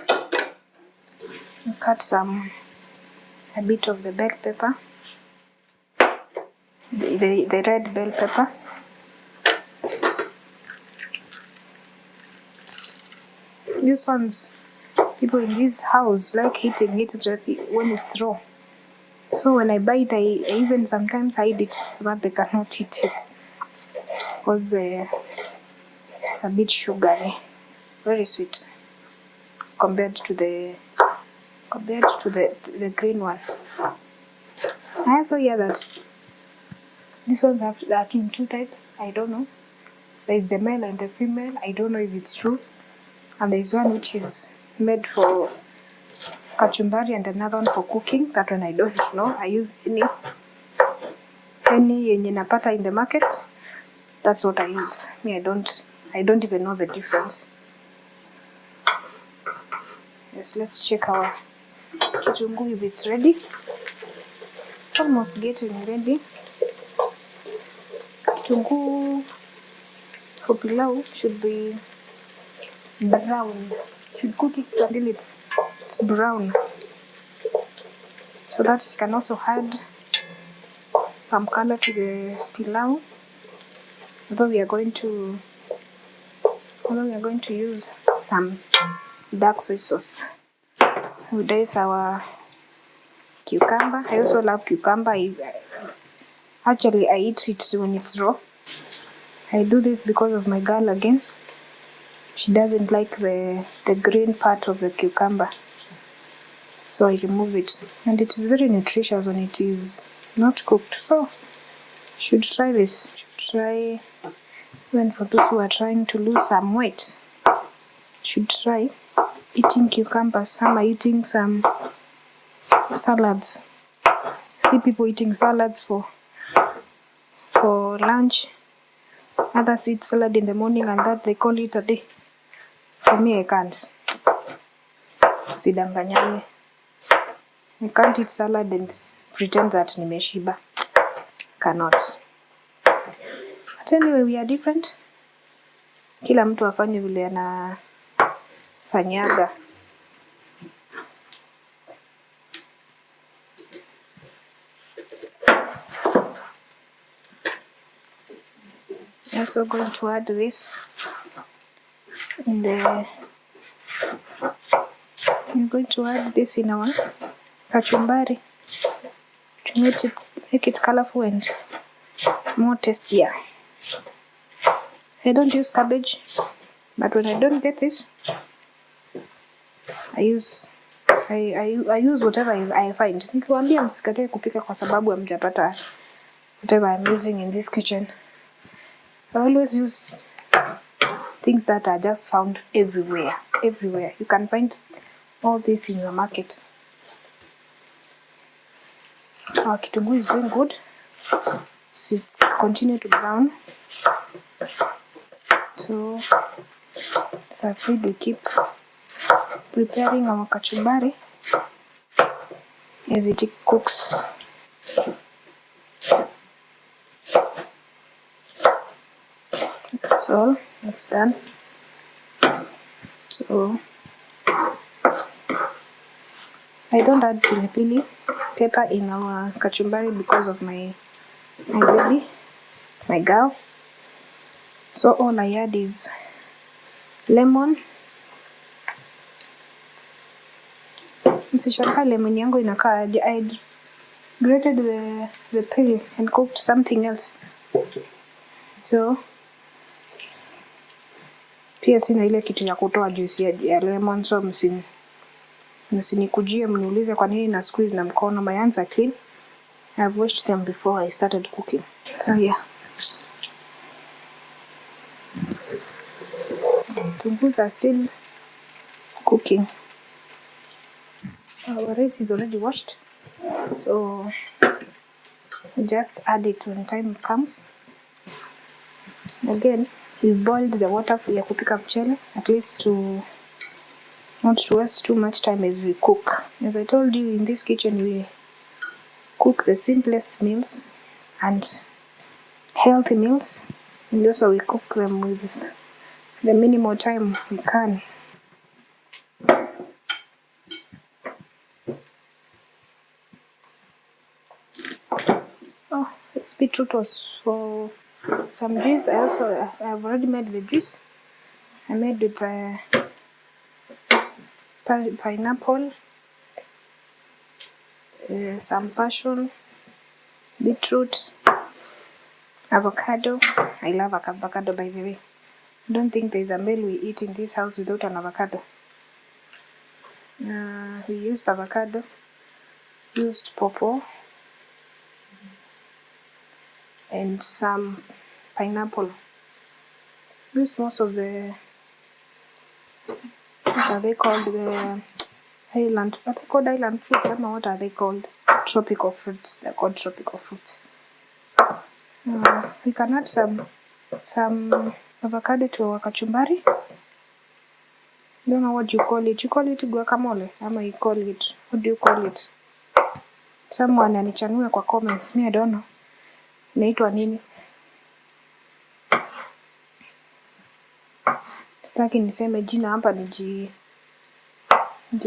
We cut a bit of the bell pepper, the red bell pepper. These ones, people in this house like eating it when it's raw. So when I buy it, I even sometimes hide it so that they cannot eat it, because it's a bit sugary, very sweet compared to the green one. I also hear that these ones are in two types. I don't know. There is the male and the female. I don't know if it's true. And there is one which is made for kachumbari and another one for cooking. That one I don't know. I use any yenye napata in the market. That's what I use. Me, I don't even know the difference. Yes, let's check our kitunguu if it's ready. It's almost getting ready. Kitunguu for pilau should be brown. Should cook it until it's brown, so that it can also add some color to the pilau. Although we are going to use some dark soy sauce. We dice our cucumber. I also love cucumber. Actually, I eat it when it's raw. I do this because of my girl again. She doesn't like the green part of the cucumber, so I remove it. And it is very nutritious when it is not cooked. So you should try this. Try, even for those who are trying to lose some weight, should try eating cucumbers. Some are eating some salads. I see people eating salads for lunch. Others eat salad in the morning and that they call it a day. For me, I can't. Sidanganyane. I can't eat salad and pretend that nimeshiba. Cannot. But anyway, we are different. Kila mtu afanye vile anafanyaga. I'm also going to add this in our kachumbari to make it colorful and more tastier. I don't use cabbage, but when I don't get this, I use whatever I find. Nikiwaambia msikatae kupika kwa sababu hamjapata whatever I'm using in this kitchen. I always use things that are just found everywhere. Everywhere. You can find all this in your market. Our kitunguu is doing good. So it continue to brown. So as I've said, we keep preparing our kachumbari as it cooks. That's all. It's done. So I don't add pilipili pepper in our kachumbari because of my baby, my girl. So all I add is lemon. Msishangaa lemon yangu inakaa aje. I grated the peel and cooked something else. So pia sina ile kitu ya kutoa juice ya lemon, so msinikujie mniulize kwa nini na squeeze na mkono. My hands are clean. I've washed them before I started cooking. So yeah. Tungus are still cooking. Our rice is already washed, so just add it when time comes. Again, we've boiled the water ya kupika mchele, at least to not to waste too much time as we cook. As I told you, in this kitchen we cook the simplest meals and healthy meals, and also we cook them with the minimal time we can. Oh, this beetroot was for some juice. I've already made the juice. I made with pineapple, some passion, beetroot, avocado. I love avocado, by the way. I don't think there's a meal we eat in this house without an avocado. We used avocado, used pawpaw, and some pineapple. Used most of the, what are they called, the island, are they called island fruits? I don't know what are they called, tropical fruits. They're called tropical fruits. We can add some avocado to our kachumbari. I don't know what you call it. You call it guacamole? Ama you call it, what do you call it? Someone anichanue kwa comments. Me, I don't know. Inaitwa nini? Sitaki niseme jina hapa niji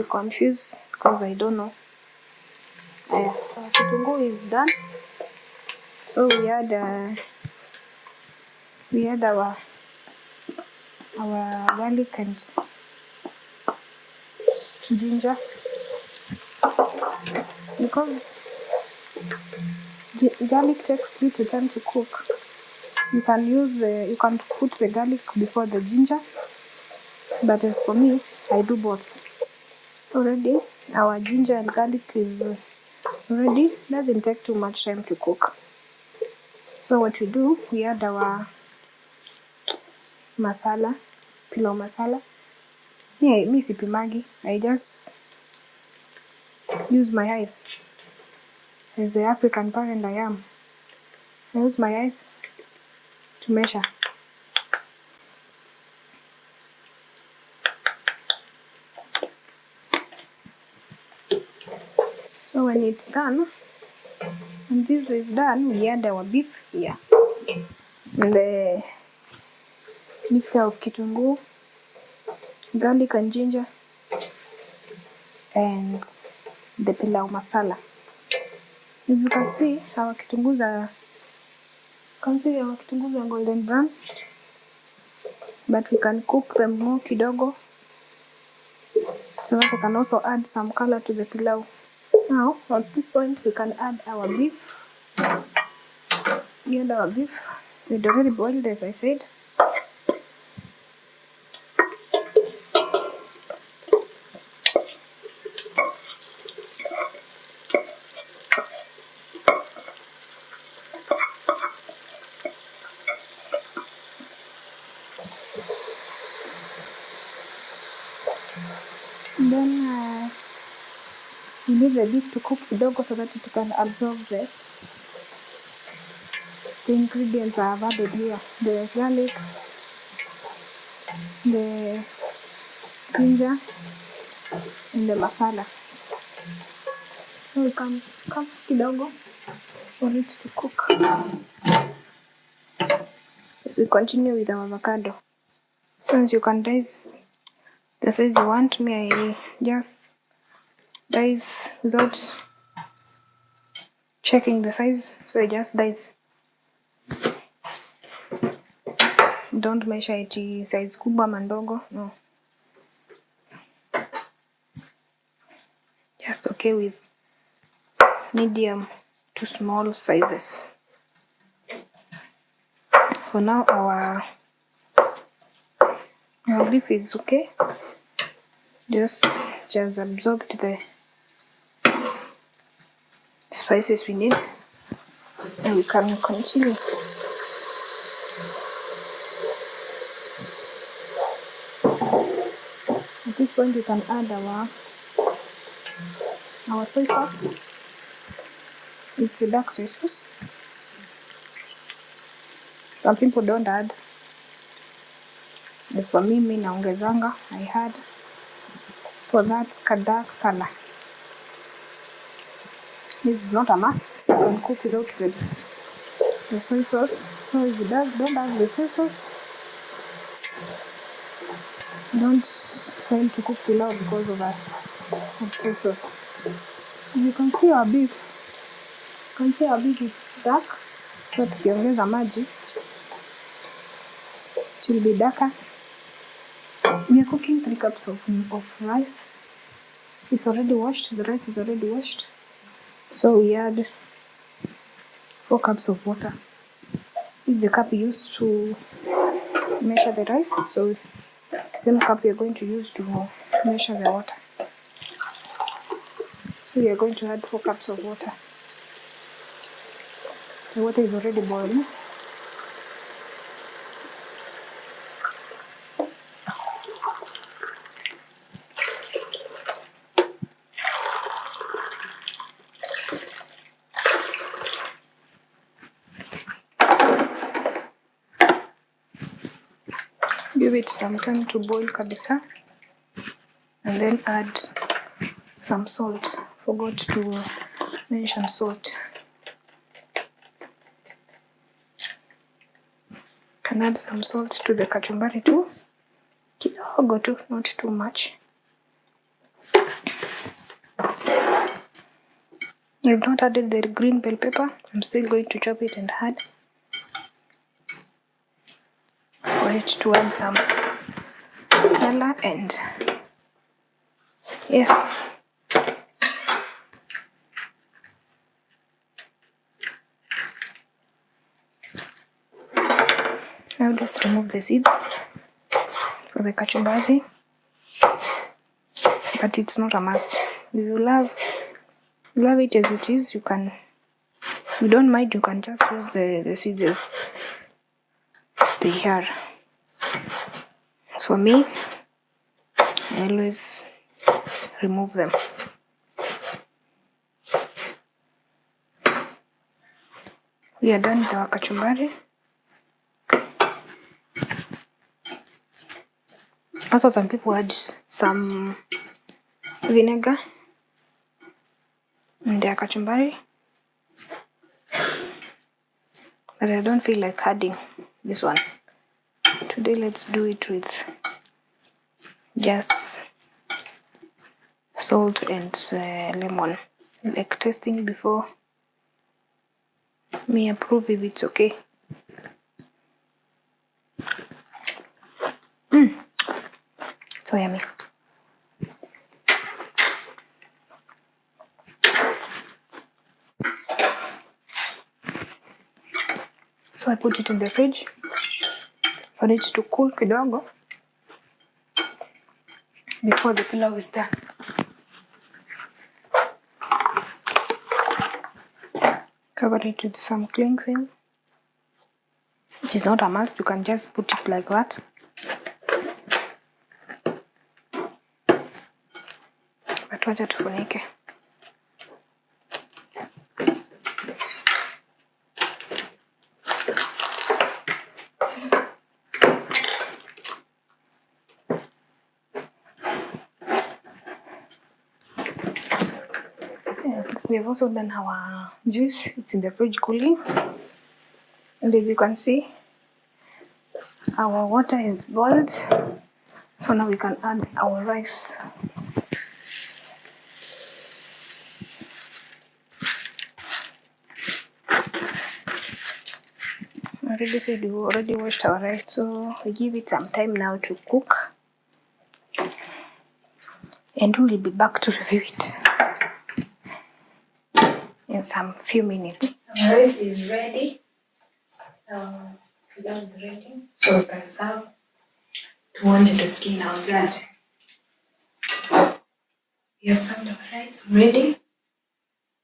confuse because I don't know. Kitunguu is done. So we add our garlic and ginger, because garlic takes little time to cook. You can put the garlic before the ginger, but as for me, I do both. Already our ginger and garlic is ready. Doesn't take too much time to cook. So what we do, we add our masala, pilau masala. Yeah, me sipimagi. I just use my eyes. As the African parent I am, I use my eyes to measure. So when it's done, and this is done, we add our beef here. And the mixture of kitunguu, garlic and ginger, and the pilau masala. As you can see, our kitunguus are golden brown, but we can cook them more kidogo, so that we can also add some color to the pilau. Now, at this point, we can add our beef. We add our beef. We'd already boiled, as I said. Then we leave the beef to cook kidogo so that it can absorb the ingredients I have added here. The garlic, the ginger, and the masala. So we can cook kidogo for it to cook. As we continue with our avocado. So as you can dice the size you want. Me, I just dice without checking the size, so I just dice. Don't measure it size kubwa ama ndogo, no. Just okay with medium to small sizes. For now, our beef is okay. Just absorbed the spices we need, and we can continue. At this point, we can add our soy sauce. It's a dark soy sauce. Some people don't add, but for me naongezanga. I had for that dark color. This is not a must. You can cook without the soy sauce. So if you don't have the soy sauce, don't fail to cook pilau because of soy sauce. You can see our beef. It's dark. So tukiongeza maji, it will be darker. We are cooking 3 cups of rice. It's already washed. The rice is already washed. So we add 4 cups of water. This is the cup used to measure the rice. So same cup we are going to use to measure the water. So we are going to add 4 cups of water. The water is already boiling. Give it some time to boil kabisa, and then add some salt. Forgot to mention salt. Can add some salt to the kachumbari too. Kidogo too, not too much. I've not added the green bell pepper. I'm still going to chop it and add for it to add some color. And yes, I'll just remove the seeds for the kachumbari, but it's not a must. If you love it as it is, you don't mind, you can just use the seeds as they are. As for me, I always remove them. We are done with our kachumbari. Also, some people add some vinegar in their kachumbari, but I don't feel like adding this one. Today, let's do it with just salt and lemon. Like tasting before me approve if it's okay. So yummy. So I put it in the fridge for it to cool kidogo before the pilau is done. Cover it with some cling film. It is not a must, you can just put it like that. But wacha tufunike. We have also done our juice. It's in the fridge cooling, and as you can see, Our water is boiled, so now we can add our rice. I already said we already washed our rice, so we give it some time now to cook, and we will be back to review it in some few minutes. Our rice is ready. Pilau is ready, so we can serve. Tuonje tusikie inaonjaje. We have served our rice ready.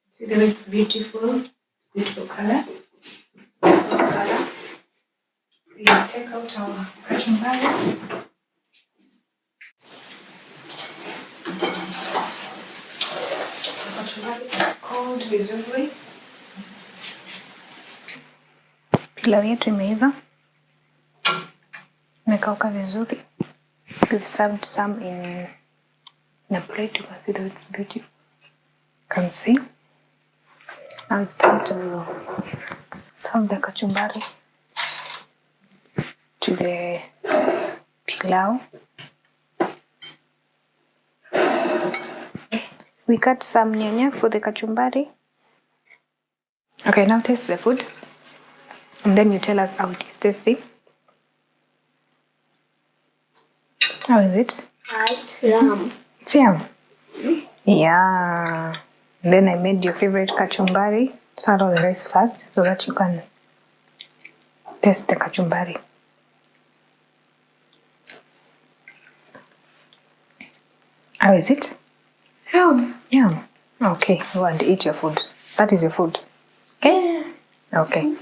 See the way it's beautiful, beautiful color. We take out our kachumbari. Kachumbari is cold vizuri. Pilau yetu imeiva, imekauka vizuri. We've served some in a plate. You can see that it's beautiful. You can see. Now it's time to serve the kachumbari to the pilau. We cut some nyanya for the kachumbari. Okay, now taste the food. And then you tell us how it is tasting. How is it? It's yum. It's yum. Yeah. And then I made your favorite kachumbari. Start all the rice first so that you can taste the kachumbari. How is it? Yum. Yum. Okay, go and eat your food. That is your food. Okay? Okay.